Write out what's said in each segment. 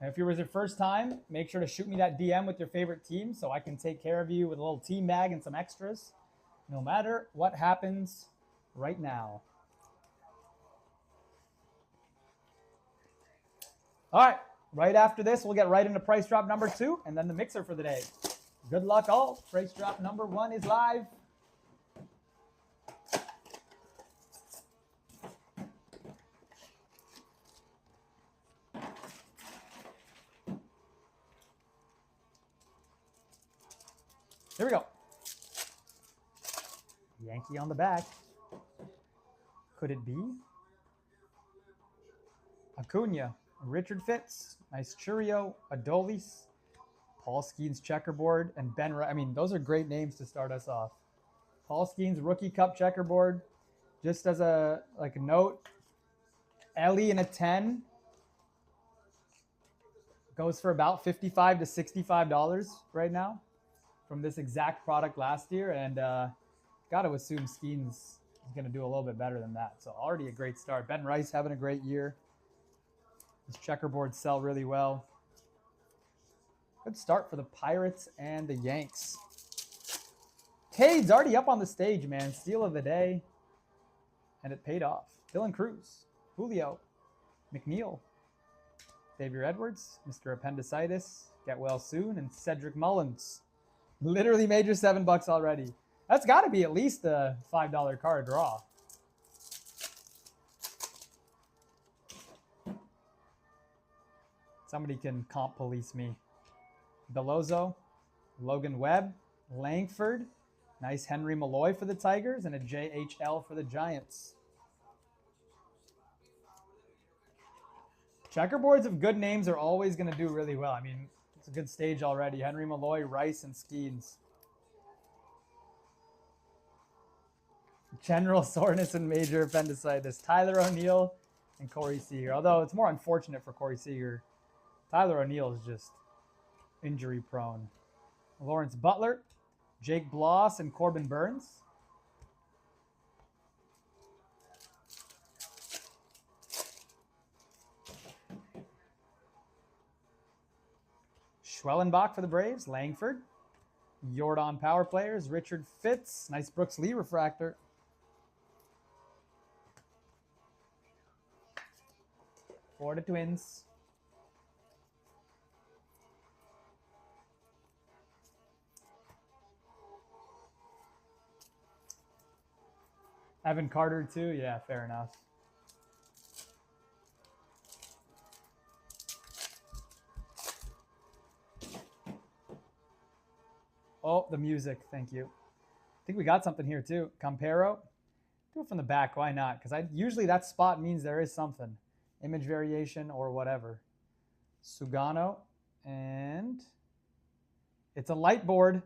And if it was your first time, make sure to shoot me that DM with your favorite team so I can take care of you with a little team bag and some extras, no matter what happens right now. All right, right after this, we'll get right into price drop number 2 and then the mixer for the day. Good luck all. Price drop number 1 is live. Here we go. Yankee on the back. Could it be? Acuna, Richard Fitz, nice Churio, Adolis, Paul Skeens checkerboard, and Ben. I mean, those are great names to start us off. Paul Skeens rookie cup checkerboard. Just as a note, Ellie in a 10 goes for about $55 to $65 right now from this exact product last year, and got to assume Skeens is going to do a little bit better than that. So already a great start. Ben Rice having a great year. His checkerboards sell really well. Good start for the Pirates and the Yanks. Cade's already up on the stage, man. Steal of the day. And it paid off. Dylan Cruz, Julio, McNeil, Xavier Edwards, Mr. Appendicitis, get well soon, and Cedric Mullins. Literally made your $7 already. That's got to be at least a $5 card draw. Somebody can comp police me. Belozo, Logan Webb, Langford, nice Henry Malloy for the Tigers, and a JHL for the Giants. Checkerboards of good names are always going to do really well. I mean, it's a good stage already. Henry Malloy, Rice, and Skeens. General soreness and major appendicitis. Tyler O'Neill and Corey Seager. Although it's more unfortunate for Corey Seager. Tyler O'Neill is just injury prone. Lawrence Butler, Jake Bloss, and Corbin Burns. Schwellenbach for the Braves, Langford. Jordan power players, Richard Fitz. Nice Brooks Lee refractor. For the Twins. Evan Carter too? Yeah, fair enough. Oh, the music. Thank you. I think we got something here too. Campero. Do it from the back. Why not? Because usually that spot means there is something. Image variation or whatever. Sugano. And it's a light board.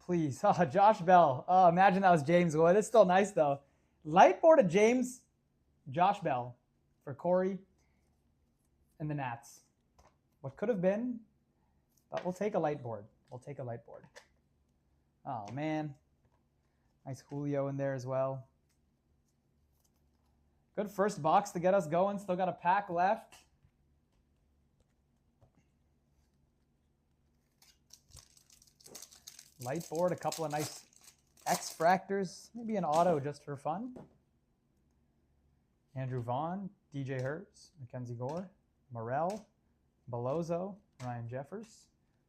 Please. Oh, Josh Bell. Oh, imagine that was James Wood. It's still nice though. Light board of James. Josh Bell for Corey and the Nats. What could have been, but we'll take a light board. We'll take a light board. Oh, man. Nice Julio in there as well. Good first box to get us going. Still got a pack left. Light board, a couple of nice X-Fractors. Maybe an auto just for fun. Andrew Vaughn, DJ Hurts, Mackenzie Gore, Morel, Belozo, Ryan Jeffers.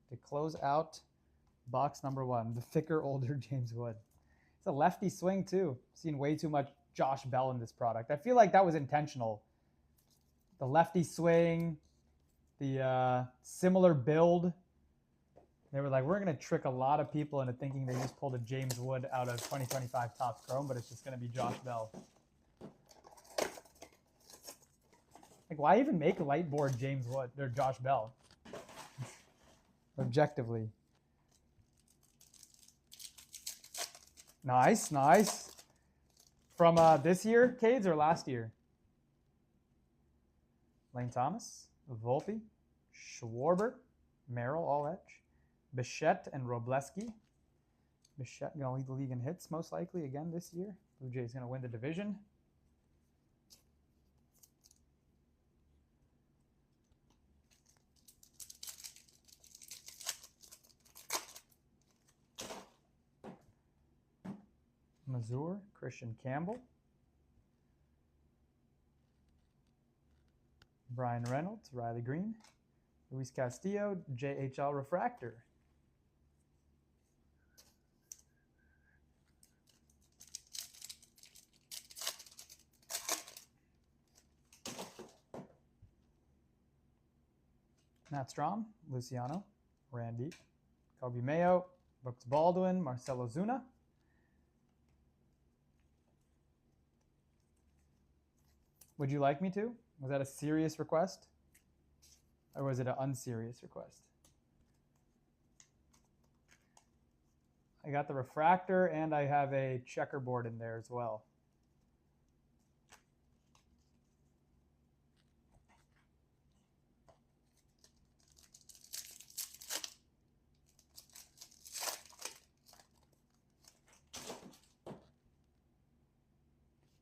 To close out box number 1, the thicker, older James Wood. It's a lefty swing, too. Seen way too much Josh Bell in this product. I feel like that was intentional. The lefty swing, the similar build. They were like, we're going to trick a lot of people into thinking they just pulled a James Wood out of 2025 Topps Chrome, but it's just going to be Josh Bell. Like, why even make a light board James Wood or Josh Bell? Objectively. Nice, nice. From this year, Cades, or last year? Lane Thomas, Volpe, Schwarber, Merrill, all edge, Bichette, and Robleski. Bichette going to lead the league in hits, most likely, again this year. Blue Jays going to win the division. Mazur, Christian Campbell. Brian Reynolds, Riley Green. Luis Castillo, JHL Refractor. Matt Strom, Luciano, Randy, Kobe Mayo, Brooks Baldwin, Marcelo Zuna. Would you like me to? Was that a serious request? Or was it an unserious request? I got the refractor and I have a checkerboard in there as well.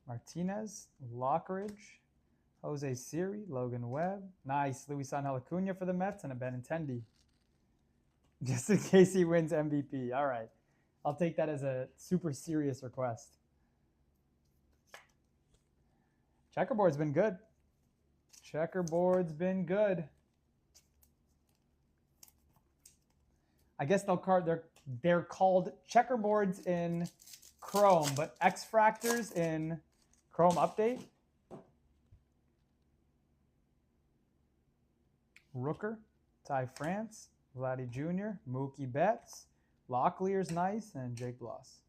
Martinez, Lockridge, Jose Siri, Logan Webb. Nice. Luis Angel Acuna for the Mets and a Benintendi. Just in case he wins MVP. All right. I'll take that as a super serious request. Checkerboard's been good. Checkerboard's been good. I guess they're called checkerboards in Chrome, but X-Fractors in Chrome Update. Rooker, Ty France, Vladdy Jr., Mookie Betts, Locklear's nice, and Jake Bloss.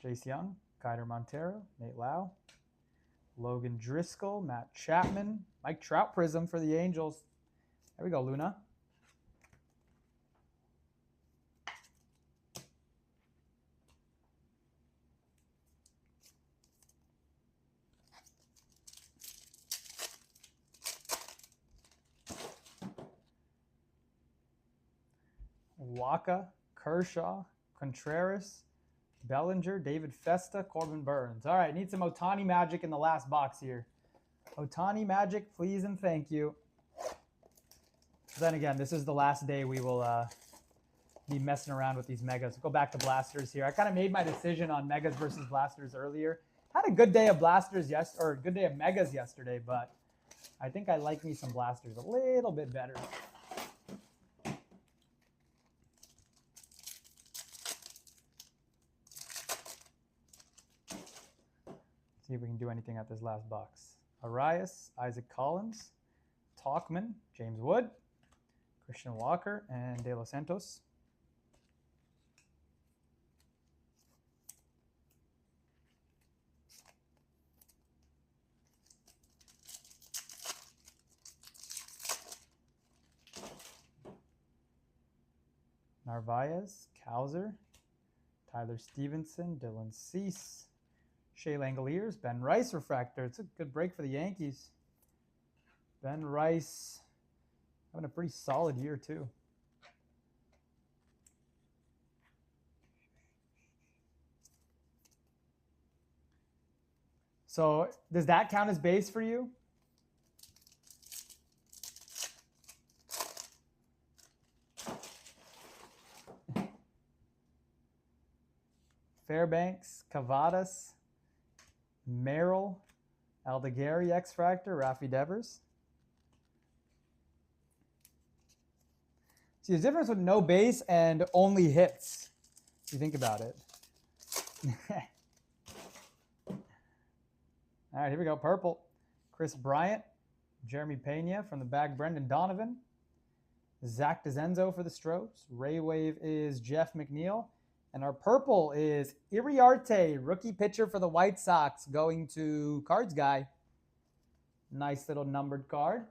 Jace Young, Kyder Montero, Nate Lau, Logan Driscoll, Matt Chapman, Mike Trout Prism for the Angels. There we go, Luna. Waka, Kershaw, Contreras, Bellinger, David Festa, Corbin Burns. All right, need some Ohtani magic in the last box here. Ohtani magic, please and thank you. Then again, this is the last day we will be messing around with these megas. We'll go back to blasters here. I kind of made my decision on megas versus blasters earlier. Had a good day of blasters or good day of megas yesterday, but I think I like me some blasters a little bit better. See if we can do anything at this last box. Arias, Isaac Collins, Talkman, James Wood, Christian Walker, and De Los Santos. Narvaez, Kowser, Tyler Stevenson, Dylan Cease, Shea Langoliers, Ben Rice refractor. It's a good break for the Yankees. Ben Rice having a pretty solid year too. So does that count as base for you? Fairbanks, Cavadas, Merrill, Aldegari, X-Fractor, Rafi Devers. See, there's a difference with no base and only hits, if you think about it. All right, here we go. Purple. Chris Bryant, Jeremy Pena from the back, Brendan Donovan. Zach DeZenzo for the Strokes. Ray Wave is Jeff McNeil. And our purple is Iriarte, rookie pitcher for the White Sox, going to Cards Guy. Nice little numbered card.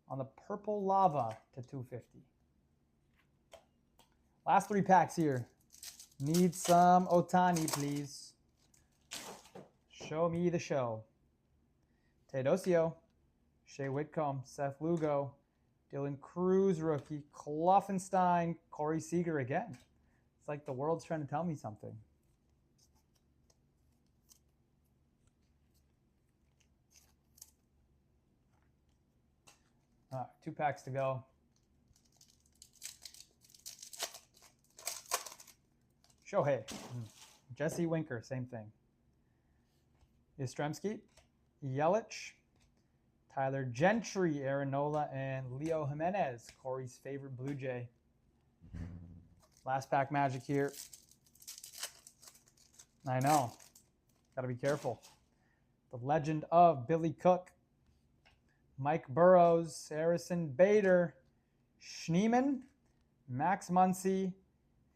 On the purple lava to 250. Last 3 packs here. Need some Ohtani, please. Show me the show. Teodosio, Shea Whitcomb, Seth Lugo, Dylan Cruz, rookie, Kloffenstein, Corey Seager again. It's like the world's trying to tell me something. All right, 2 packs to go. Shohei. Jesse Winker, same thing. Yastrzemski, Yelich, Tyler Gentry, Aaron Nola, and Leo Jimenez, Corey's favorite Blue Jay. Last pack magic here. I know. Got to be careful. The legend of Billy Cook, Mike Burrows, Harrison Bader, Schneeman, Max Muncy,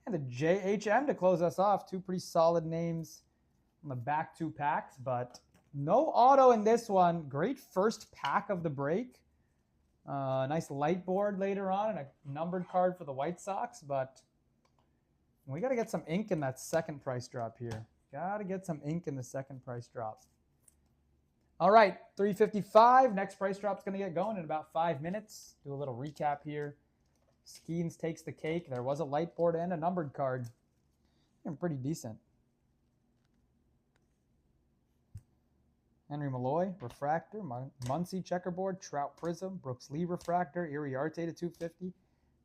and a JHM to close us off. 2 pretty solid names on the back 2 packs, but no auto in this one. Great first pack of the break. Nice light board later on and a numbered card for the White Sox, but we got to get some ink in that second price drop here. Got to get some ink in the second price drop. All right, $3.55. Next price drop's going to get going in about 5 minutes. Do a little recap here. Skeens takes the cake. There was a light board and a numbered card. And pretty decent. Henry Malloy, Refractor, Muncy Checkerboard, Trout Prism, Brooks Lee Refractor, Iriarte to 250,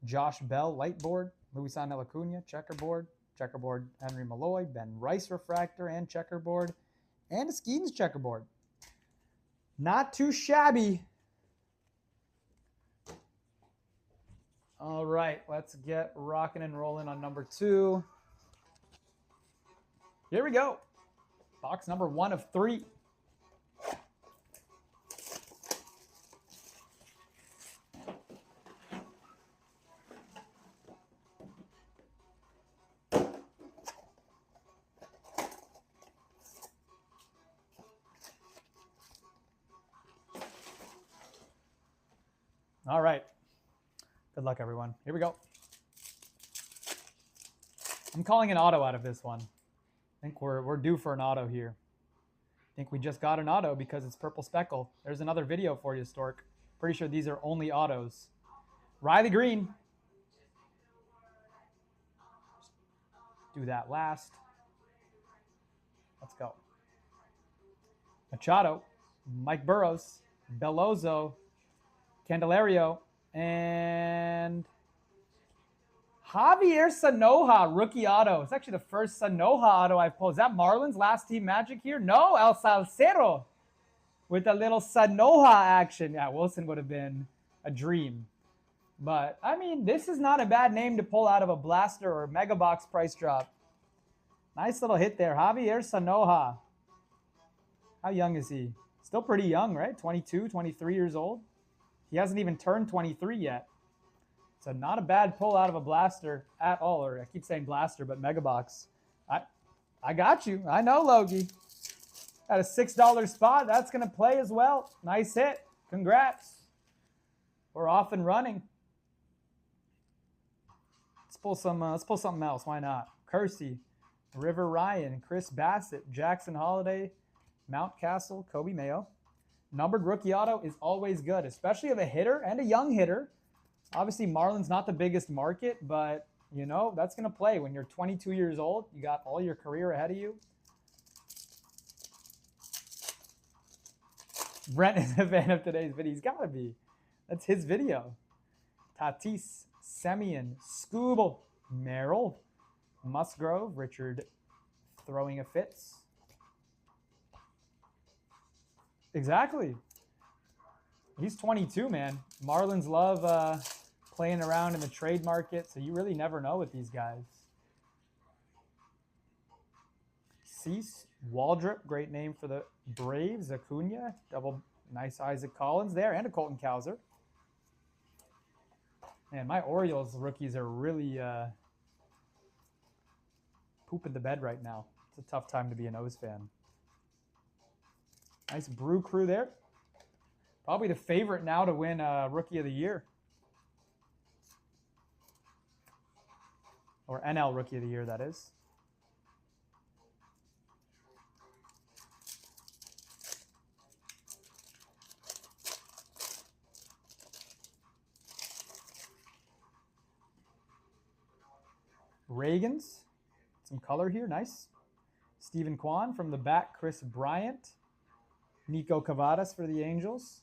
Josh Bell Light Board, Luisán Acuna Checkerboard, Henry Malloy, Ben Rice Refractor and Checkerboard, and a Skeens Checkerboard. Not too shabby. All right, let's get rocking and rolling on number 2. Here we go. Box number 1 of 3. All right. Good luck, everyone. Here we go. I'm calling an auto out of this one. I think we're due for an auto here. I think we just got an auto because it's purple speckle. There's another video for you, Stork. Pretty sure these are only autos. Riley Green. Do that last. Let's go. Machado, Mike Burrows, Bellozo, Candelario, and Javier Sanoja, rookie auto. It's actually the first Sanoja auto I've pulled. Is that Marlins last team magic here? No, El Salcero with a little Sanoja action. Yeah, Wilson would have been a dream. But, I mean, this is not a bad name to pull out of a blaster or mega box price drop. Nice little hit there. Javier Sanoja. How young is he? Still pretty young, right? 22, 23 years old. He hasn't even turned 23 yet. So not a bad pull out of a blaster at all. Or I keep saying blaster, but mega box. I got you. I know, Logie. At a $6 spot, that's going to play as well. Nice hit. Congrats. We're off and running. Let's pull something else. Why not? Kersey, River Ryan, Chris Bassett, Jackson Holiday, Mountcastle, Kobe Mayo. Numbered rookie auto is always good, especially of a hitter and a young hitter. Obviously, Marlins not the biggest market, but, you know, that's going to play when you're 22 years old. You got all your career ahead of you. Brent is a fan of today's video. He's got to be. That's his video. Tatis, Semien, Scooble, Merrill, Musgrove, Richard throwing a fits. Exactly. He's 22, man. Marlins love playing around in the trade market, so you really never know with these guys. Cease, Waldrop, great name for the Braves. Acuna, double nice Isaac Collins there, and a Colton Cowser. Man, my Orioles rookies are really pooping the bed right now. It's a tough time to be an O's fan. Nice Brew Crew there. Probably the favorite now to win Rookie of the Year. Or NL Rookie of the Year, that is. Reagans. Some color here. Nice. Stephen Kwan from the back. Chris Bryant. Nico Cavadas for the Angels.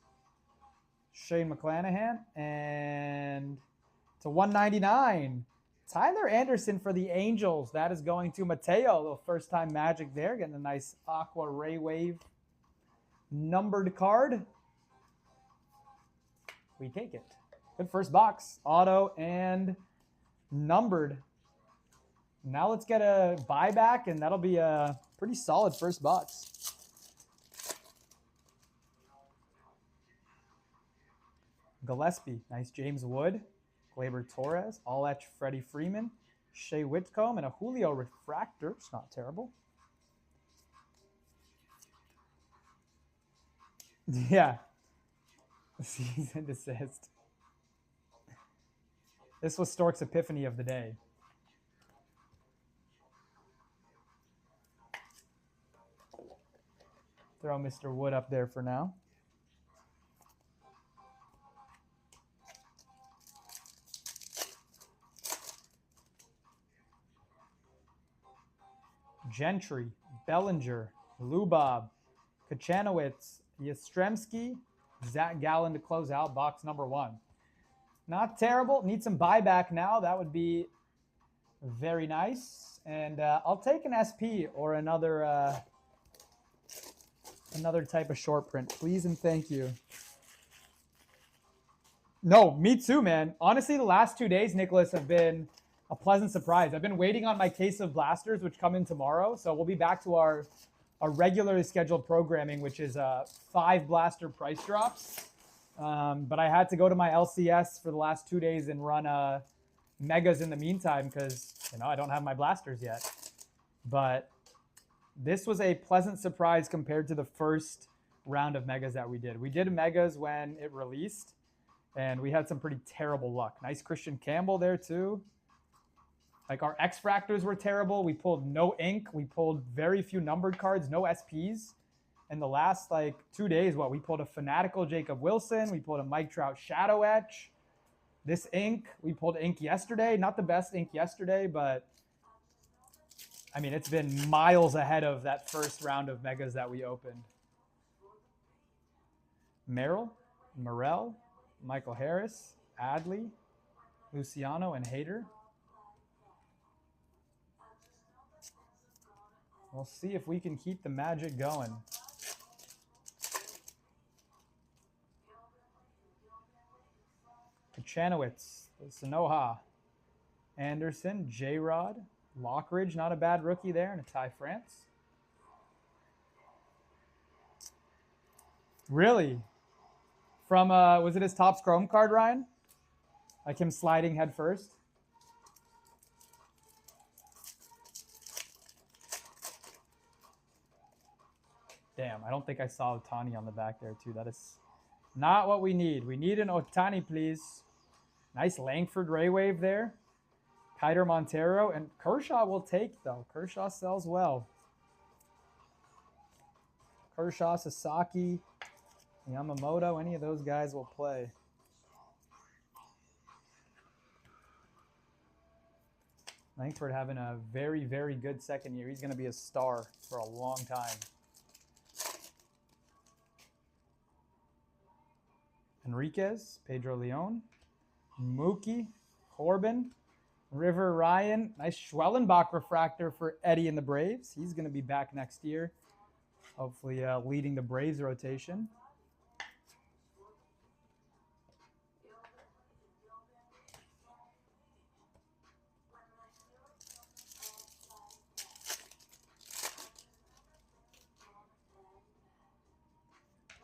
Shane McClanahan. And to 199. Tyler Anderson for the Angels. That is going to Mateo. A little first-time Magic there. Getting a nice Aqua Ray Wave numbered card. We take it. Good first box. Auto and numbered. Now let's get a buyback, and that'll be a pretty solid first box. Gillespie. Nice James Wood. Gleyber Torres. All-etch Freddie Freeman. Shea Whitcomb. And a Julio Refractor. It's not terrible. Yeah. Season desist. This was Stork's epiphany of the day. Throw Mr. Wood up there for now. Gentry, Bellinger, Lubov, Kachanowicz, Yastrzemski, Zach Gallen to close out box number 1. Not terrible. Need some buyback now. That would be very nice. And I'll take an SP or another type of short print, please and thank you. No, me too, man. Honestly, the last 2 days, Nicholas, have been a pleasant surprise. I've been waiting on my case of blasters, which come in tomorrow. So we'll be back to our regularly scheduled programming, which is 5 blaster price drops. But I had to go to my LCS for the last 2 days and run megas in the meantime because, I don't have my blasters yet. But this was a pleasant surprise compared to the first round of megas that we did. We did megas when it released, and we had some pretty terrible luck. Nice Christian Campbell there too. Like our X-Fractors were terrible. We pulled no ink. We pulled very few numbered cards, no SPs. In the last 2 days, we pulled a Fanatical Jacob Wilson. We pulled a Mike Trout Shadow Etch. This ink, we pulled ink yesterday. Not the best ink yesterday, but it's been miles ahead of that first round of megas that we opened. Merrill, Morel, Michael Harris, Adley, Luciano, and Hader. We'll see if we can keep the magic going. Kachanowicz, Sanoha, Anderson, J-Rod, Lockridge, not a bad rookie there, and a Ty France. Really? From, was it his top Chrome card, Ryan? Like him sliding head first? Damn, I don't think I saw Ohtani on the back there, too. That is not what we need. We need an Ohtani, please. Nice Langford Ray Wave there. Kiter Montero. And Kershaw will take, though. Kershaw sells well. Kershaw, Sasaki, Yamamoto, any of those guys will play. Langford having a very, very good second year. He's going to be a star for a long time. Enriquez, Pedro Leon, Mookie, Corbin, River Ryan. Nice Schwellenbach refractor for Eddie and the Braves. He's going to be back next year, hopefully leading the Braves rotation.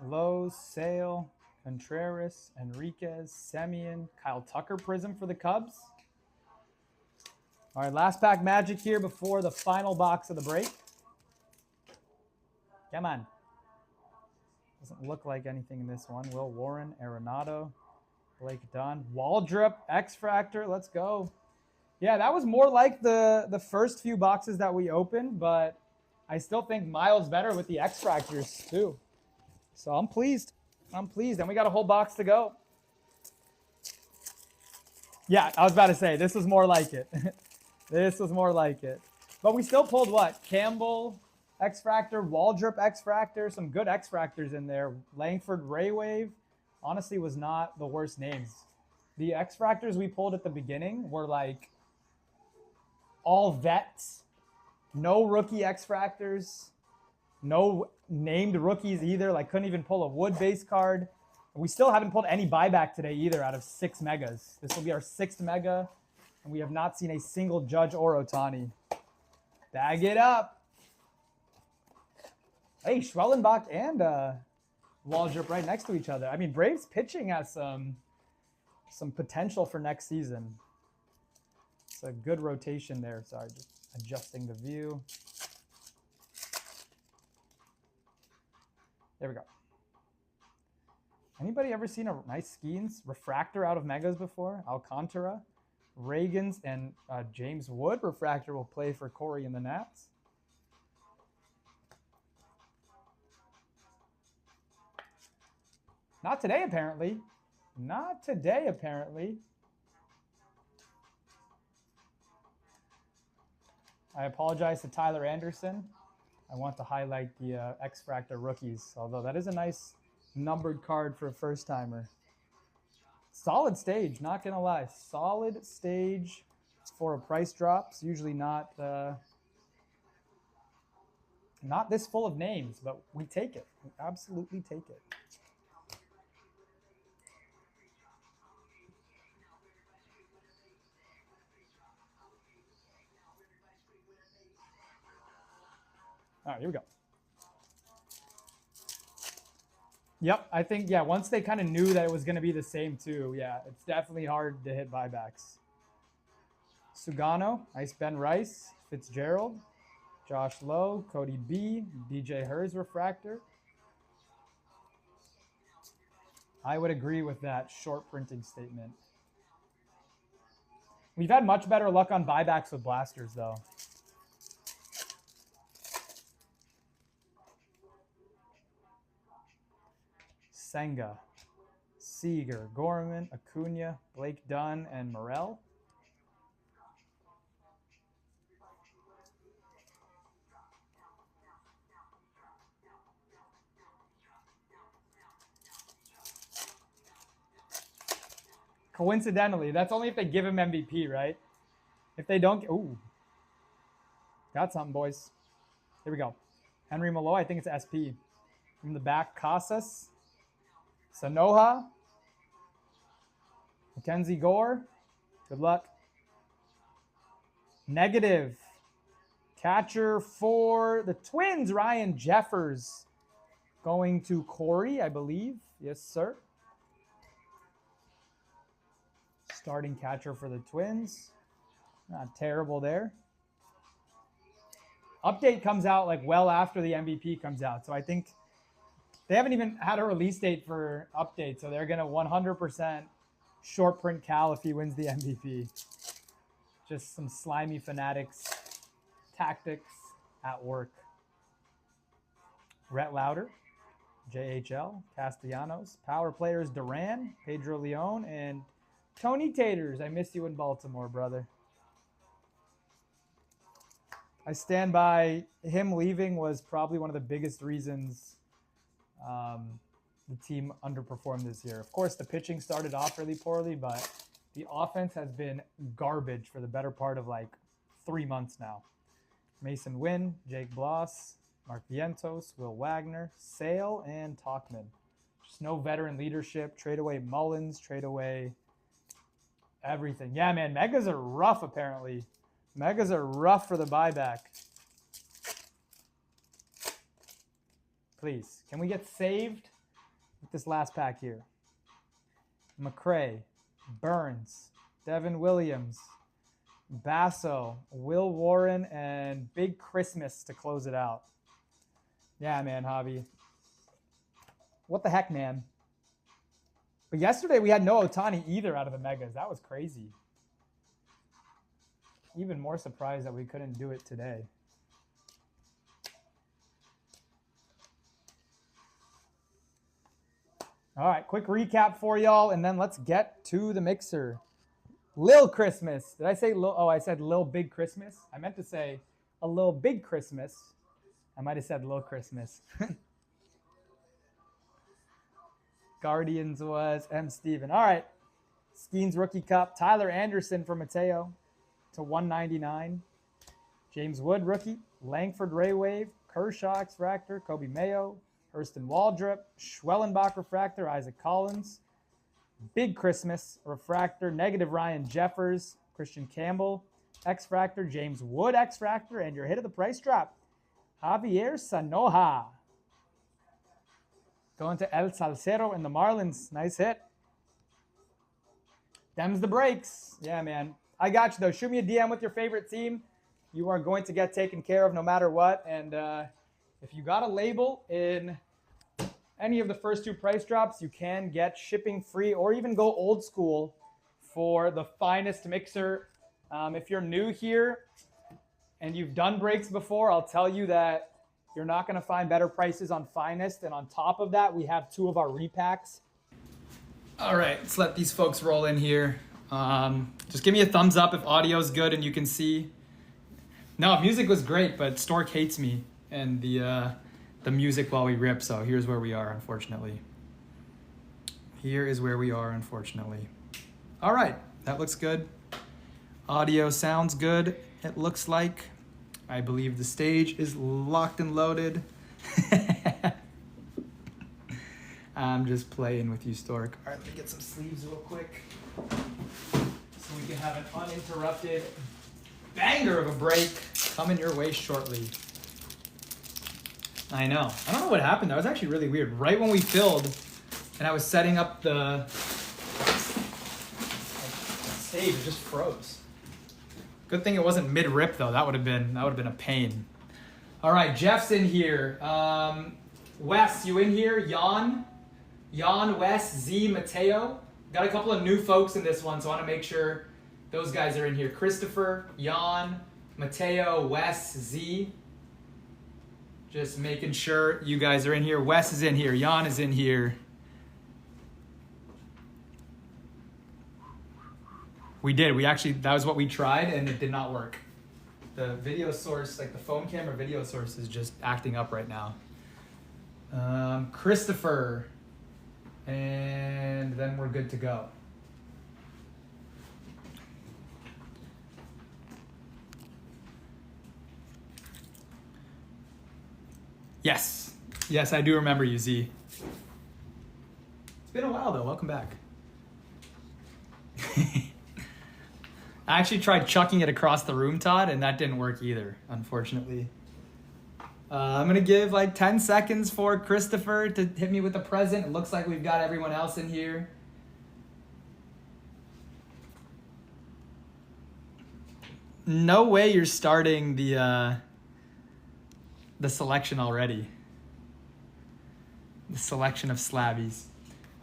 Lowe, Sale, Contreras, Enriquez, Semien, Kyle Tucker Prism for the Cubs. All right, last pack magic here before the final box of the break. Come on. Doesn't look like anything in this one. Will Warren, Arenado, Blake Dunn, Waldrop, X-Fractor. Let's go. Yeah, that was more like the first few boxes that we opened, but I still think Miles better with the X-Fractors too. So I'm pleased. I'm pleased. And we got a whole box to go. Yeah, I was about to say, this was more like it. This was more like it. But we still pulled what? Campbell, X-Fractor, Waldrop X-Fractor, some good X-Fractors in there. Langford Raywave, honestly, was not the worst names. The X-Fractors we pulled at the beginning were like all vets, no rookie X-Fractors, no named rookies either. Like couldn't even pull a wood-based card. We still haven't pulled any buyback today either out of 6 megas. This will be our 6th mega, and we have not seen a single Judge or Ohtani. Bag it up. Hey, Schwellenbach and Waldrop right next to each other. I mean, Braves pitching has some potential for next season. It's a good rotation there. Sorry, just adjusting the view. There we go. Anybody ever seen a nice Skeens refractor out of megas before? Alcantara, Reagans, and James Wood refractor will play for Corey and the Nats. Not today, apparently. Not today, apparently. I apologize to Tyler Anderson. I want to highlight the X-Fractor rookies, although that is a nice numbered card for a first-timer. Solid stage, not going to lie. Solid stage for a price drop. It's usually not this full of names, but we take it. We absolutely take it. All right, here we go. Yep, I think, yeah, once they kind of knew that it was going to be the same too, yeah, it's definitely hard to hit buybacks. Sugano, nice Ben Rice, Fitzgerald, Josh Lowe, Cody B, DJ Hurz refractor. I would agree with that short printing statement. We've had much better luck on buybacks with blasters, though. Senga, Seager, Gorman, Acuna, Blake Dunn, and Morel. Coincidentally, that's only if they give him MVP, right? If they don't, ooh. Got something, boys. Here we go. Henry Malloy, I think it's SP. From the back, Casas. Sanoha, Mackenzie Gore, good luck. Negative. Catcher for the Twins, Ryan Jeffers. Going to Corey, I believe. Yes, sir. Starting catcher for the Twins. Not terrible there. Update comes out like well after the MVP comes out, so I think they haven't even had a release date for update, so they're going to 100% short print Cal if he wins the MVP. Just some slimy fanatics tactics at work. Rhett Lauder, JHL, Castellanos, power players Duran, Pedro Leon, and Tony Taters. I miss you in Baltimore, brother. I stand by him leaving was probably one of the biggest reasons the team underperformed this year. Of course, the pitching started off really poorly, but the offense has been garbage for the better part of like 3 months now. Mason Wynn, Jake Bloss, Mark Vientos, Will Wagner, Sale, and Talkman. Just no veteran leadership. Trade away Mullins, trade away everything. Yeah, man, megas are rough apparently. Megas are rough for the buyback. Please, can we get saved with this last pack here? McCray, Burns, Devin Williams, Basso, Will Warren, and Big Christmas to close it out. Yeah, man, Javi. What the heck, man? But yesterday we had no Ohtani either out of the megas. That was crazy. Even more surprised that we couldn't do it today. All right, quick recap for y'all, and then let's get to the mixer. Lil Christmas. Did I say Lil? Oh, I said Lil Big Christmas. I meant to say a Lil Big Christmas. I might have said Lil Christmas. Guardians was M. Steven. All right. Skeens Rookie Cup. Tyler Anderson for Mateo to 199. James Wood Rookie. Langford Ray Wave. Kershaw X-Fractor. Kobe Mayo. Hurston Waldrop. Schwellenbach Refractor. Isaac Collins. Big Christmas Refractor. Negative Ryan Jeffers. Christian Campbell. X-Fractor. James Wood X-Fractor. And your hit of the price drop. Javier Sanoja. Going to El Salcero and the Marlins. Nice hit. Them's the breaks. Yeah, man. I got you, though. Shoot me a DM with your favorite team. You are going to get taken care of no matter what. And if you got a label in any of the first two price drops, you can get shipping free or even go old school for the finest mixer. If you're new here and you've done breaks before, I'll tell you that you're not going to find better prices on Finest. And on top of that, we have two of our repacks. All right, let's let these folks roll in here. Just give me a thumbs up if audio's good and you can see. No, music was great, but Stork hates me and the music while we rip. So here's where we are, unfortunately. Here is where we are, unfortunately. All right, that looks good. Audio sounds good, it looks like. I believe the stage is locked and loaded. I'm just playing with you, Stork. All right, let me get some sleeves real quick so we can have an uninterrupted banger of a break coming your way shortly. I know. I don't know what happened. That was actually really weird. Right when we filled and I was setting up the stage, it just froze. Good thing it wasn't mid-rip though. That would have been a pain. All right, Jeff's in here. Wes, you in here? Jan, Wes, Z, Mateo. Got a couple of new folks in this one, so I want to make sure those guys are in here. Christopher, Jan, Mateo, Wes, Z. Just making sure you guys are in here. Wes is in here. Jan is in here. We did. That was what we tried, and it did not work. The video source, like the phone camera video source, is just acting up right now. Christopher. And then we're good to go. Yes. Yes, I do remember you, Z. It's been a while, though. Welcome back. I actually tried chucking it across the room, Todd, and that didn't work either, unfortunately. I'm going to give like 10 seconds for Christopher to hit me with a present. It looks like we've got everyone else in here. No way you're starting the selection already. The selection of Slabbies.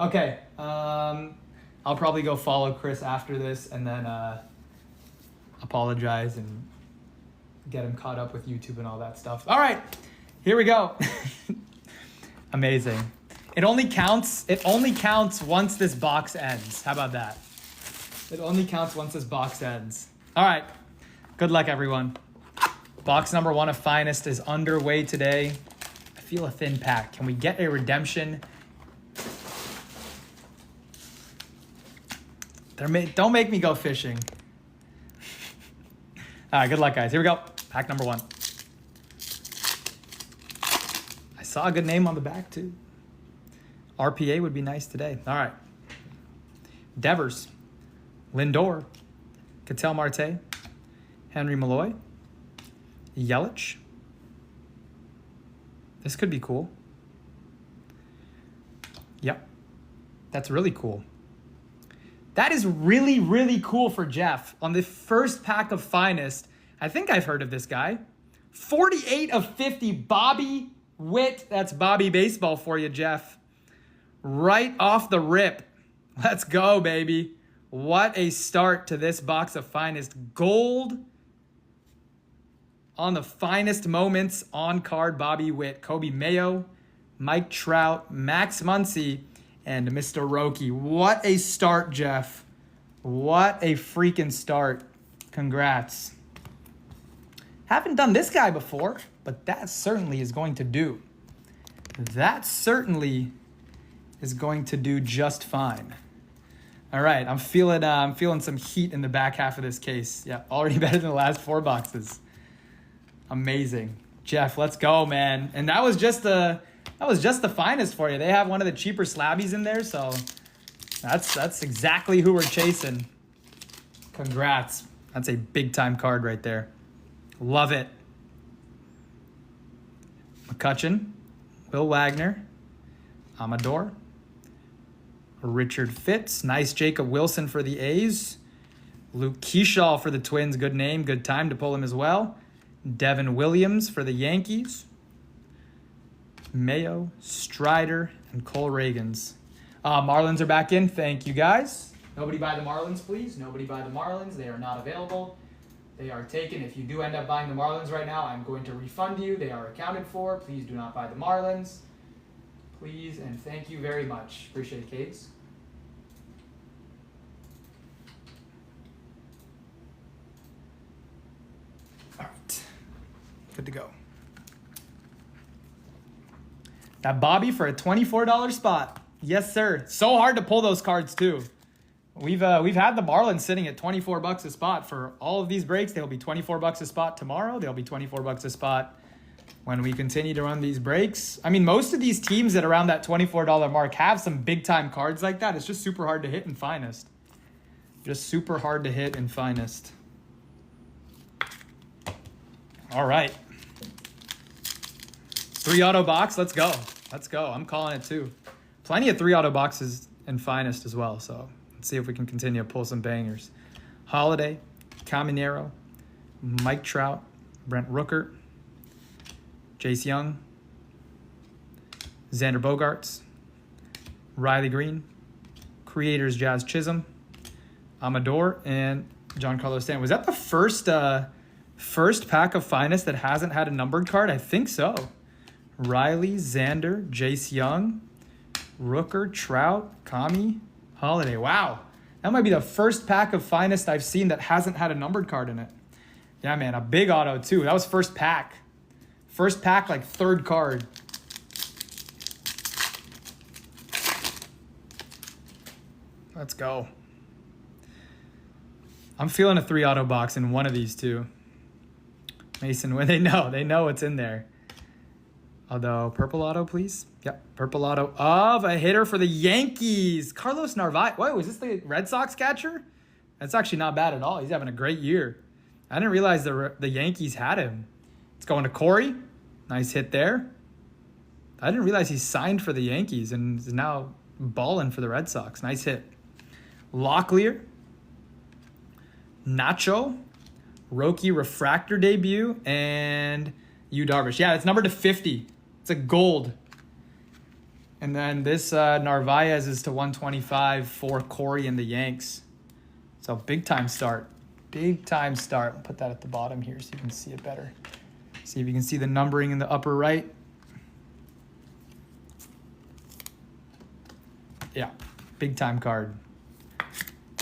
Okay, I'll probably go follow Chris after this and then apologize and get him caught up with YouTube and all that stuff. All right, here we go. Amazing. It only counts once this box ends. How about that? It only counts once this box ends. All right, good luck, everyone. Box number 1 of Finest is underway today. I feel a thin pack. Can we get a redemption? Don't make me go fishing. All right, good luck, guys. Here we go. Pack number 1. I saw a good name on the back, too. RPA would be nice today. All right. Devers, Lindor, Ketel Marte, Henry Malloy, Yelich. This could be cool. Yep. That's really cool. That is really, really cool for Jeff. On the first pack of Finest, I think I've heard of this guy. 48 of 50, Bobby Witt. That's Bobby Baseball for you, Jeff. Right off the rip. Let's go, baby. What a start to this box of Finest. Gold on the finest moments on card, Bobby Witt, Kobe Mayo, Mike Trout, Max Muncy, and Mr. Roki. What a start, Jeff. What a freaking start. Congrats. Haven't done this guy before, but that certainly is going to do. That certainly is going to do just fine. All right, I'm feeling some heat in the back half of this case. Yeah, already better than the last 4 boxes. Amazing. Jeff, let's go, man. And that was just the finest for you. They have one of the cheaper slabbies in there, so that's exactly who we're chasing. Congrats. That's a big time card right there. Love it. McCutcheon, Will Wagner, Amador, Richard Fitz, nice Jacob Wilson for the A's, Luke Keyshaw for the Twins, good name, good time to pull him as well, Devin Williams for the Yankees, Mayo, Strider, and Cole Reagans. Marlins are back in, thank you guys. Nobody buy the Marlins, please. Nobody buy the Marlins, they are not available. They are taken. If you do end up buying the Marlins right now, I'm going to refund you. They are accounted for. Please do not buy the Marlins. Please and thank you very much. Appreciate it, Caves. All right. Good to go. That Bobby for a $24 spot. Yes, sir. So hard to pull those cards, too. We've had the Marlins sitting at $24 a spot for all of these breaks. They'll be $24 a spot tomorrow. They'll be $24 a spot when we continue to run these breaks. I mean, most of these teams at around that $24 mark have some big time cards like that. It's just super hard to hit in finest. Just super hard to hit in finest. All right. 3 auto box. Let's go. Let's go. I'm calling it too. Plenty of 3 auto boxes in finest as well. So let's see if we can continue to pull some bangers. Holiday, Caminero, Mike Trout, Brent Rooker, Jace Young, Xander Bogaerts, Riley Green, Creators Jazz Chisholm, Amador, and Giancarlo Stanton. Was that the first pack of finest that hasn't had a numbered card? I think so. Riley, Xander, Jace Young, Rooker, Trout, Kami, Holiday. Wow. That might be the first pack of finest I've seen that hasn't had a numbered card in it. Yeah, man, a big auto too. That was first pack. First pack, like 3rd card. Let's go. I'm feeling a 3 auto box in one of these two. Mason, when they know what's in there. Although, purple auto, please. Yep, purple auto of a hitter for the Yankees. Carlos Narvaez. Wait, was this the Red Sox catcher? That's actually not bad at all. He's having a great year. I didn't realize the Yankees had him. It's going to Corey. Nice hit there. I didn't realize he signed for the Yankees and is now balling for the Red Sox. Nice hit. Locklear. Nacho. Roki refractor debut. And Yu Darvish. Yeah, it's numbered to 50. It's a gold. And then this Narvaez is to 125 for Corey and the Yanks. So big time start. Big time start. I'll put that at the bottom here so you can see it better. See if you can see the numbering in the upper right. Yeah, big time card.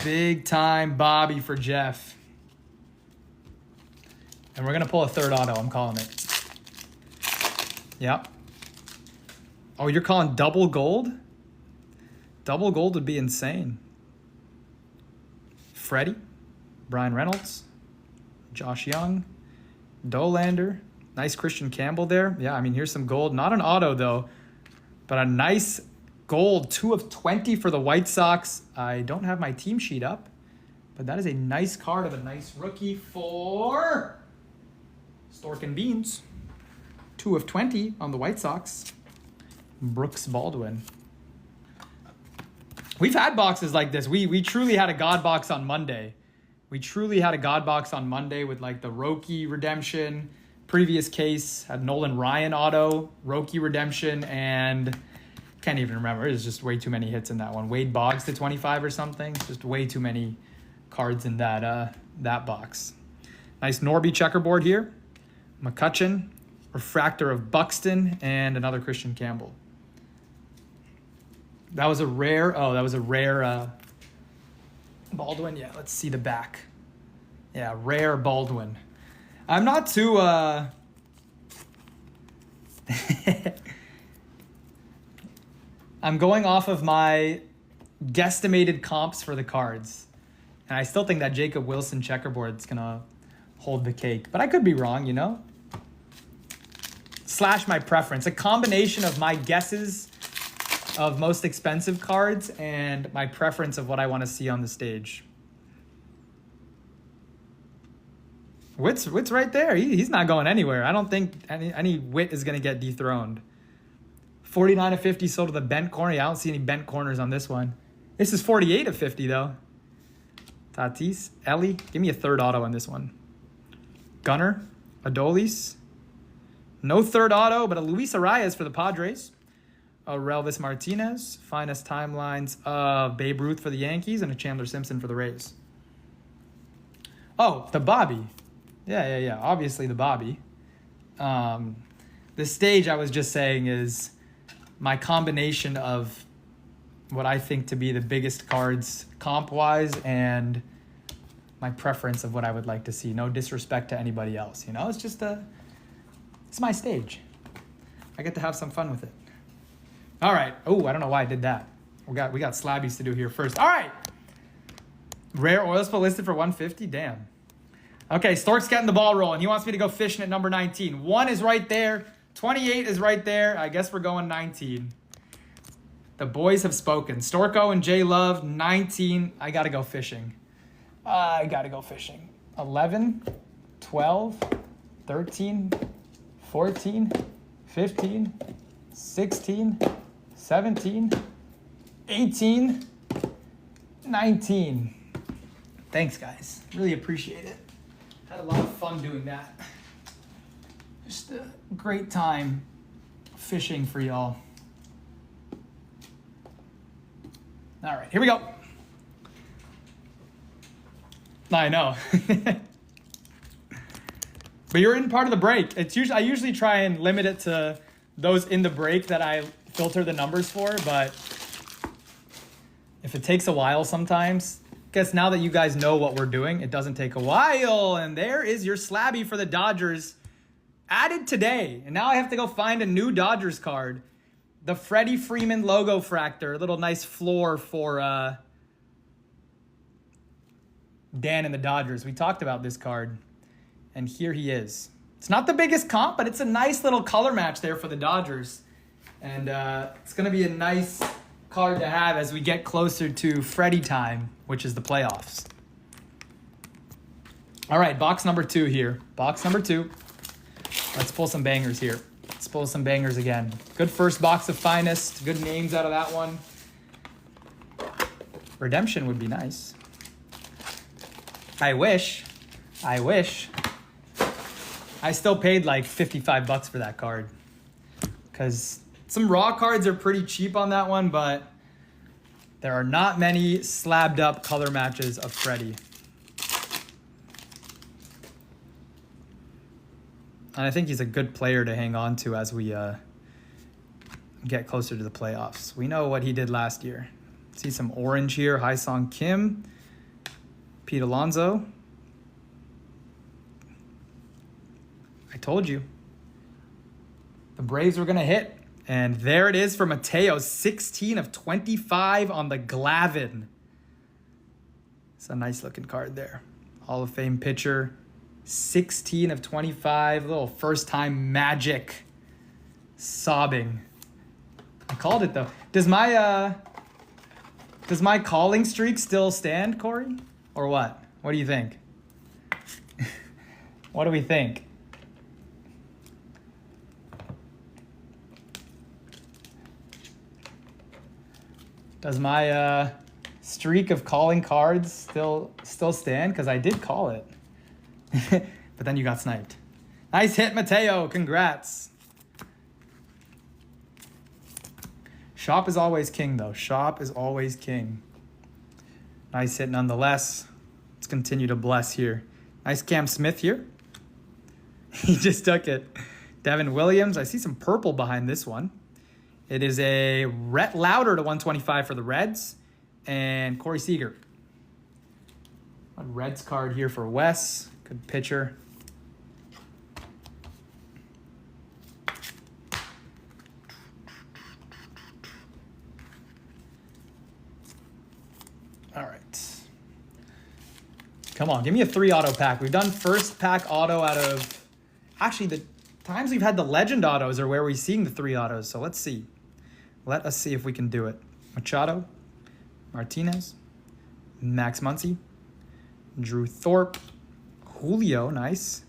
Big time Bobby for Jeff. And we're going to pull a 3rd auto. I'm calling it. Yep. Oh, you're calling double gold? Double gold would be insane. Freddie, Brian Reynolds, Josh Young, Dolander. Nice Christian Campbell there. Yeah, I mean, here's some gold. Not an auto, though, but a nice gold. 2 of 20 for the White Sox. I don't have my team sheet up, but that is a nice card of a nice rookie for Stork and Beans. 2 of 20 on the White Sox. Brooks Baldwin. We've had boxes like this. We truly had a God box on Monday. We truly had a God box on Monday with like the Roki redemption. Previous case had Nolan Ryan auto, Roki redemption, and can't even remember. There's just way too many hits in that one. Wade Boggs to 25 or something. Just way too many cards in that box. Nice Norby checkerboard here. McCutcheon, refractor of Buxton, and another Christian Campbell. That was a rare. Oh, that was a rare Baldwin, yeah, let's see the back. Yeah, rare Baldwin. I'm not too, I'm going off of my guesstimated comps for the cards. And I still think that Jacob Wilson checkerboard's gonna hold the cake. But I could be wrong, you know? Slash my preference. A combination of my guesses of most expensive cards and my preference of what I want to see on the stage. Witt's right there. He's not going anywhere. I don't think any Witt is going to get dethroned. 49 of 50 sold to the bent corner. Yeah, I don't see any bent corners on this one. This is 48 of 50, though. Tatis, Ellie. Give me a third auto on this one. Gunner, Adolis. No third auto, but a Luis Arias for the Padres. A Relvis Martinez. Finest timelines of Babe Ruth for the Yankees and a Chandler Simpson for the Rays. Oh, the Bobby. Yeah. Obviously the Bobby. The stage I was just saying is my combination of what I think to be the biggest cards comp-wise and my preference of what I would like to see. No disrespect to anybody else, you know? It's just it's my stage. I get to have some fun with it. All right. Oh, I don't know why I did that. We got slabbies to do here first. All right. Rare oil spill listed for 150. Damn. Okay, Stork's getting the ball rolling. He wants me to go fishing at number 19. 1 is right there. 28 is right there. I guess we're going 19. The boys have spoken. Storko and J Love, 19. I got to go fishing. 11, 12, 13, 14, 15, 16, 17, 18, 19. Thanks, guys. Really appreciate it. Had a lot of fun doing that. Just a great time fishing for y'all. All right, here we go. I know. But you're in part of the break. I usually try and limit it to those in the break that I filter the numbers for, but if it takes a while sometimes, I guess now that you guys know what we're doing, it doesn't take a while. And there is your Slabby for the Dodgers added today. And now I have to go find a new Dodgers card. The Freddie Freeman logo fractor, a little nice floor for Dan and the Dodgers. We talked about this card, and here he is. It's not the biggest comp, but it's a nice little color match there for the Dodgers. And it's going to be a nice card to have as we get closer to Freddie time, which is the playoffs. All right, box number 2 here. Box number 2. Let's pull some bangers here. Let's pull some bangers again. Good first box of finest. Good names out of that one. Redemption would be nice. I wish. I still paid like $55 for that card. Because some raw cards are pretty cheap on that one, but there are not many slabbed up color matches of Freddie. And I think he's a good player to hang on to as we get closer to the playoffs. We know what he did last year. See some orange here. Hyesung Kim. Pete Alonso. I told you. The Braves were going to hit. And there it is for Mateo. 16 of 25 on the Glavin. It's a nice looking card there. Hall of Fame pitcher. 16 of 25. Little first time magic. Sobbing. I called it though. Does my calling streak still stand, Corey? Or what? What do you think? What do we think? Does my streak of calling cards still stand? Because I did call it. But then you got sniped. Nice hit, Mateo. Congrats. Shop is always king, though. Shop is always king. Nice hit nonetheless. Let's continue to bless here. Nice Cam Smith here. He just took it. Devin Williams. I see some purple behind this one. It is a Rhett Lauder to 125 for the Reds. And Corey Seager. A Reds card here for Wes. Good pitcher. All right. Come on, give me a 3 auto pack. We've done first pack auto out of... Actually, the times we've had the legend autos are where we're seeing the 3 autos. So let's see. Let us see if we can do it. Machado, Martinez, Max Muncy, Drew Thorpe, Julio, nice.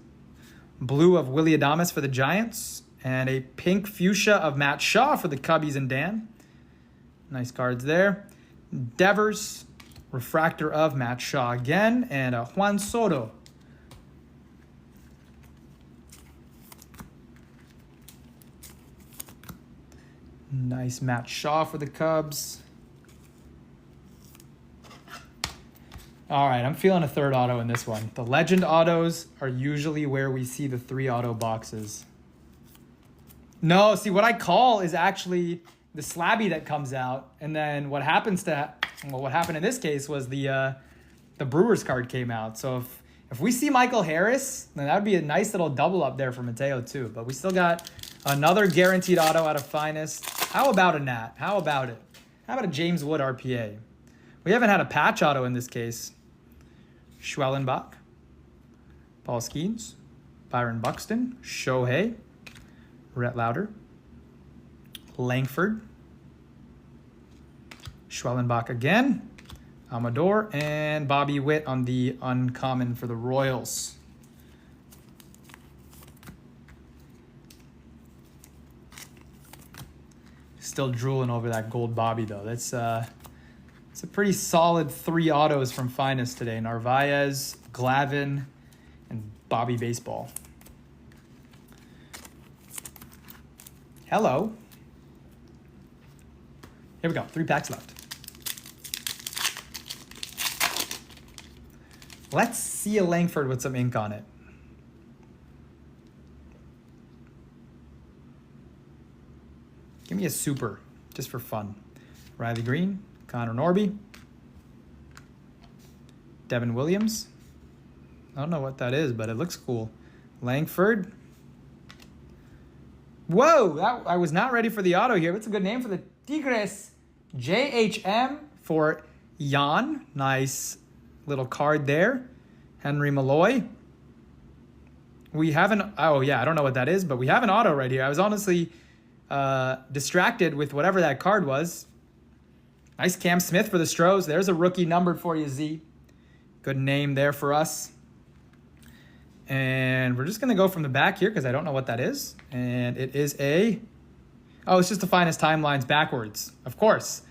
Blue of Willie Adames for the Giants, and a pink fuchsia of Matt Shaw for the Cubbies and Dan. Nice cards there. Devers, refractor of Matt Shaw again, and a Juan Soto. Nice Matt Shaw for the Cubs. All right, I'm feeling a 3rd auto in this one. The legend autos are usually where we see the 3 auto boxes. No, see, what I call is actually the Slabby that comes out, and then what happens to... Well, what happened in this case was the Brewers card came out. So if we see Michael Harris, then that would be a nice little double up there for Mateo too. But we still got another guaranteed auto out of Finest. How about a Nat? How about it? How about a James Wood RPA? We haven't had a patch auto in this case. Schwellenbach, Paul Skeens, Byron Buxton, Shohei, Rhett Lauder, Langford, Schwellenbach again, Amador, and Bobby Witt on the uncommon for the Royals. Still drooling over that gold Bobby though. That's it's a pretty solid 3 autos from Finest today. Narvaez, Glavin, and Bobby Baseball. Hello. Here we go. 3 packs left. Let's see a Langford with some ink on it. Give me a super, just for fun. Riley Green, Connor Norby, Devin Williams. I don't know what that is, but it looks cool. Langford. Whoa, I was not ready for the auto here. What's a good name for the Tigres? JHM for Jan. Nice little card there. Henry Malloy. We have an... Oh, yeah, I don't know what that is, but we have an auto right here. I was honestly distracted with whatever that card was. Nice Cam Smith for the Stros. There's a rookie numbered for you, Z. Good name there for us. And we're just going to go from the back here because I don't know what that is. And it is a... Oh, it's just the Finest timelines backwards. Of course.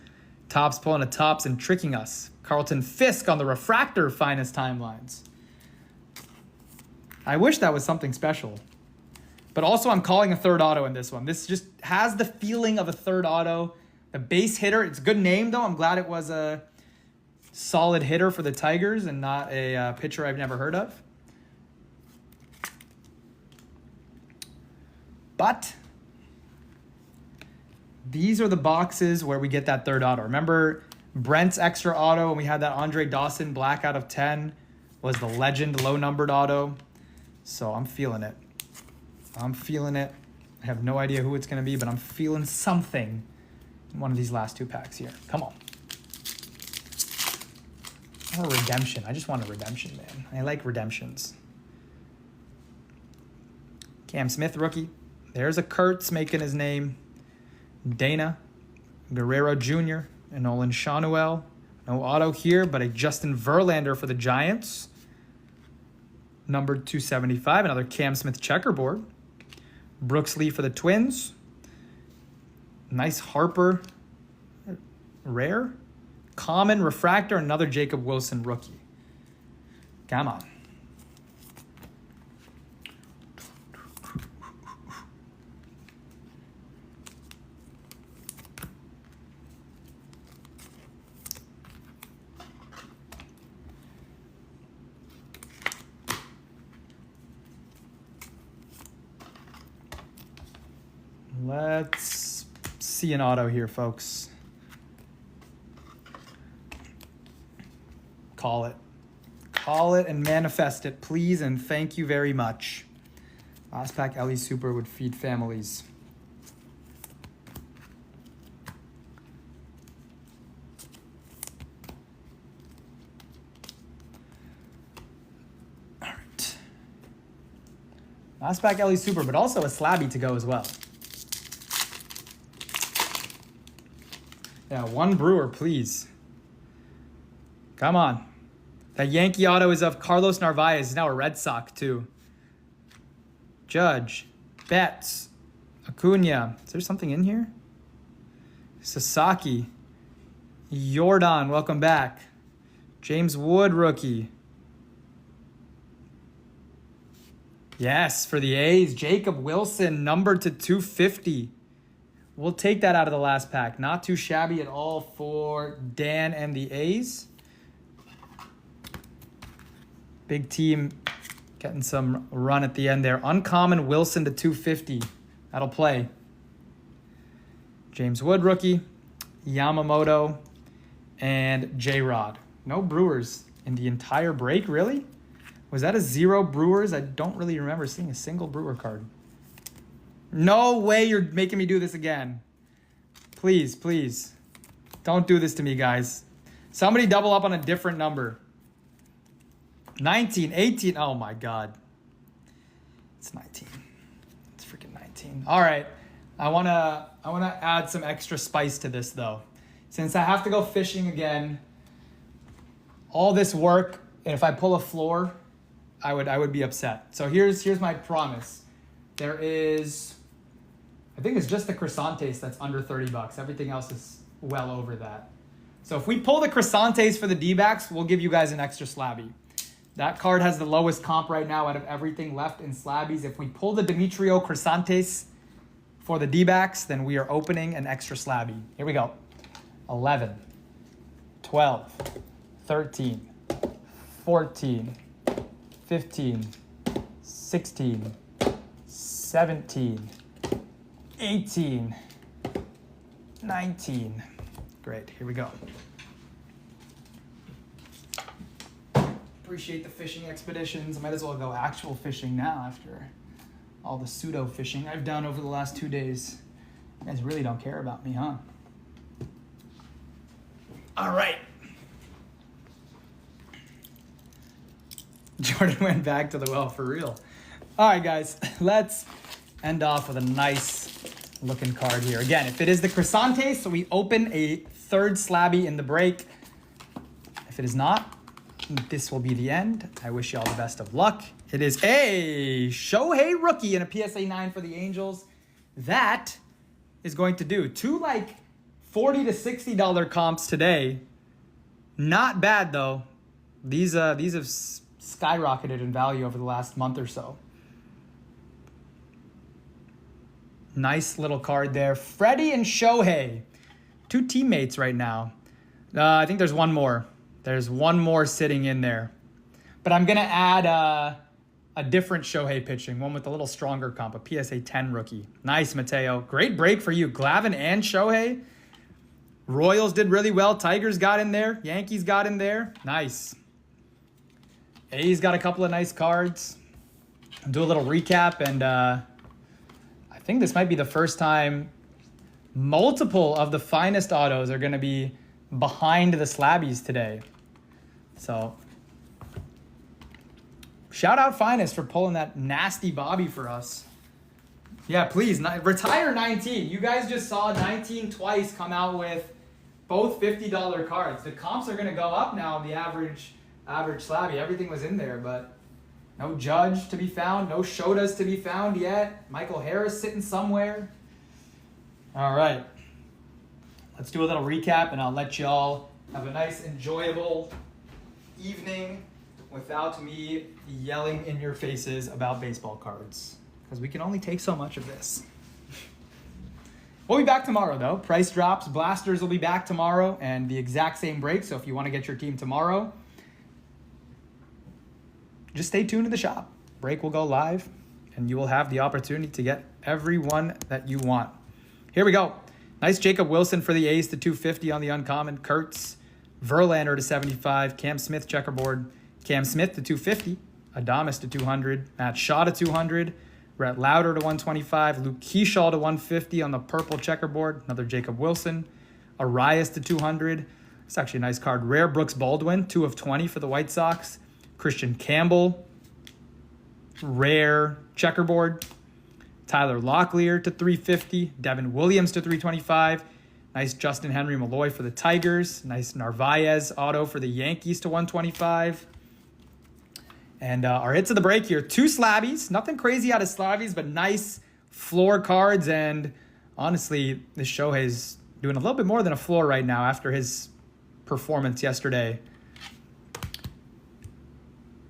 Topps pulling a Topps and tricking us. Carlton Fisk on the refractor Finest timelines. I wish that was something special. But also I'm calling a 3rd auto in this one. This just has the feeling of a 3rd auto. The base hitter, it's a good name though. I'm glad it was a solid hitter for the Tigers and not a pitcher I've never heard of. But these are the boxes where we get that 3rd auto. Remember Brent's extra auto when we had that Andre Dawson black out of 10 was the legend low numbered auto. So I'm feeling it. I'm feeling it. I have no idea who it's going to be, but I'm feeling something in one of these last 2 packs here. Come on. Or a redemption. I just want a redemption, man. I like redemptions. Cam Smith, rookie. There's a Kurtz making his name. Dana, Guerrero Jr., and Nolan Shanuel. No auto here, but a Justin Verlander for the Giants. Numbered 275. Another Cam Smith checkerboard. Brooks Lee for the Twins. Nice Harper. Rare. Common refractor. Another Jacob Wilson rookie. Come on. Let's see an auto here, folks. Call it. Call it and manifest it, please, and thank you very much. Last pack Ellie Super would feed families. All right. Last pack Ellie Super, but also a Slabby to go as well. Yeah, one brewer, please. Come on. That Yankee auto is of Carlos Narvaez. He's now a Red Sox, too. Judge. Betts. Acuna. Is there something in here? Sasaki. Jordan, welcome back. James Wood, rookie. Yes, for the A's. Jacob Wilson, numbered to 250. We'll take that out of the last pack. Not too shabby at all for Dan and the A's. Big team getting some run at the end there. Uncommon Wilson to 250. That'll play. James Wood, rookie. Yamamoto and J-Rod. No Brewers in the entire break, really? Was that a 0 Brewers? I don't really remember seeing a single Brewer card. No way you're making me do this again. Please, please. Don't do this to me, guys. Somebody double up on a different number. 19, 18. Oh, my God. It's 19. It's freaking 19. All right. I wanna add some extra spice to this, though. Since I have to go fishing again, all this work, and if I pull a floor, I would be upset. So here's my promise. There is, I think it's just the Crisantes that's under $30. Everything else is well over that. So if we pull the Crisantes for the D-backs, we'll give you guys an extra Slabby. That card has the lowest comp right now out of everything left in Slabbies. If we pull the Demetrio Crisantes for the D-backs, then we are opening an extra Slabby. Here we go. 11, 12, 13, 14, 15, 16, 17, 18, 19. Great, here we go. Appreciate the fishing expeditions. I might as well go actual fishing now after all the pseudo fishing I've done over the last 2 days. You guys really don't care about me, huh? All right. Jordan went back to the well for real. All right, guys, let's end off with a nice looking card here. Again, if it is the Crisantes, so we open a third Slabby in the break. If it is not, this will be the end. I wish you all the best of luck. It is a Shohei rookie and a PSA 9 for the Angels. That is going to do 2 like $40 to $60 comps today. Not bad though. These have skyrocketed in value over the last month or so. Nice little card there. Freddie and Shohei. 2 teammates right now. I think there's one more. There's one more sitting in there. But I'm going to add a different Shohei pitching, one with a little stronger comp, a PSA 10 rookie. Nice, Mateo. Great break for you. Glavine and Shohei. Royals did really well. Tigers got in there. Yankees got in there. Nice. A's got a couple of nice cards. I'll do a little recap, and I think this might be the first time multiple of the finest autos are going to be behind the Slabbies today. So, shout out Finest for pulling that nasty Bobby for us. Yeah, please, retire 19. You guys just saw 19 twice come out with both $50 cards. The comps are going to go up now on the average Slabby. Everything was in there, but no Judge to be found. No Shodas to be found yet. Michael Harris sitting somewhere. All right. Let's do a little recap, and I'll let y'all have a nice, enjoyable evening without me yelling in your faces about baseball cards, because we can only take so much of this. We'll be back tomorrow, though. Price drops. Blasters will be back tomorrow, and the exact same break. So if you want to get your team tomorrow, just stay tuned to the shop. Break will go live, and you will have the opportunity to get everyone that you want. Here we go. Nice Jacob Wilson for the A's to 250 on the uncommon. Kurtz, Verlander to 75. Cam Smith checkerboard. Cam Smith to 250. Adames to 200. Matt Shaw to 200. Rhett Lauder to 125. Luke Keyshaw to 150 on the purple checkerboard. Another Jacob Wilson. Arias to 200. It's actually a nice card. Rare Brooks Baldwin, 2 of 20 for the White Sox. Christian Campbell. Rare checkerboard. Tyler Locklear to 350. Devin Williams to 325. Nice Justin Henry Malloy for the Tigers. Nice Narvaez auto for the Yankees to 125. And our hits of the break here. 2 Slabbies. Nothing crazy out of Slabbies, but nice floor cards. And honestly, this Shohei's doing a little bit more than a floor right now after his performance yesterday.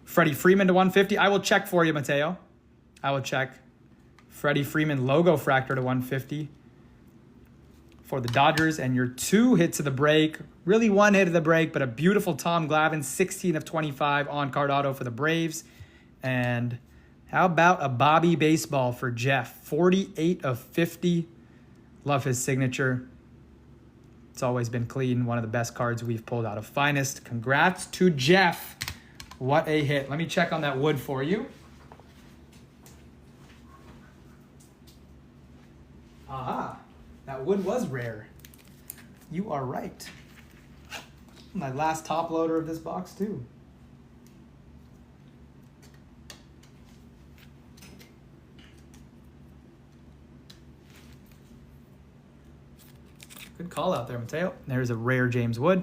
Freddie Freeman to 150. I will check for you, Mateo. I will check. Freddie Freeman logo fractor to 150 for the Dodgers. And your 2 hits of the break. Really 1 hit of the break, but a beautiful Tom Glavine, 16 of 25 on-card auto for the Braves. And how about a Bobby baseball for Jeff? 48 of 50. Love his signature. It's always been clean. One of the best cards we've pulled out of Finest. Congrats to Jeff. What a hit. Let me check on that wood for you. Aha. That wood was rare. You are right. My last top loader of this box too. Good call out there, Mateo. There's a rare James Wood.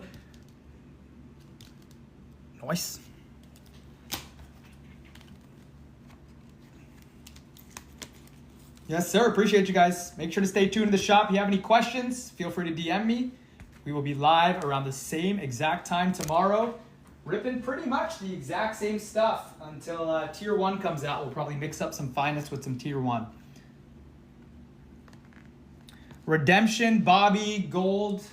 Nice. Yes, sir. Appreciate you guys. Make sure to stay tuned to the shop. If you have any questions, feel free to DM me. We will be live around the same exact time tomorrow. Ripping pretty much the exact same stuff until Tier 1 comes out. We'll probably mix up some Finest with some Tier 1. Redemption, Bobby, Gold.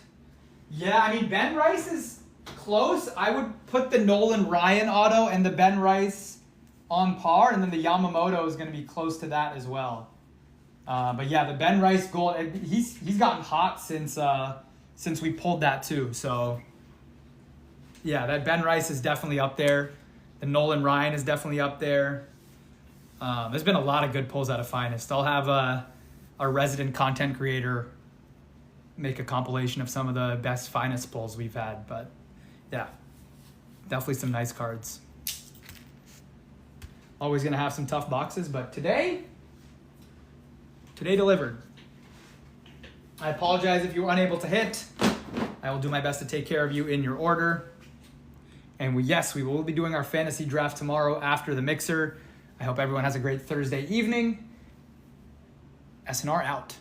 Yeah, I mean, Ben Rice is close. I would put the Nolan Ryan auto and the Ben Rice on par, and then the Yamamoto is going to be close to that as well. But yeah, the Ben Rice Gold, he's gotten hot since we pulled that too. So yeah, that Ben Rice is definitely up there. The Nolan Ryan is definitely up there. There's been a lot of good pulls out of Finest. I'll have our resident content creator make a compilation of some of the best Finest pulls we've had. But yeah, definitely some nice cards. Always going to have some tough boxes, but today delivered. I apologize if you were unable to hit. I will do my best to take care of you in your order. And we will be doing our fantasy draft tomorrow after the mixer. I hope everyone has a great Thursday evening. SNR out.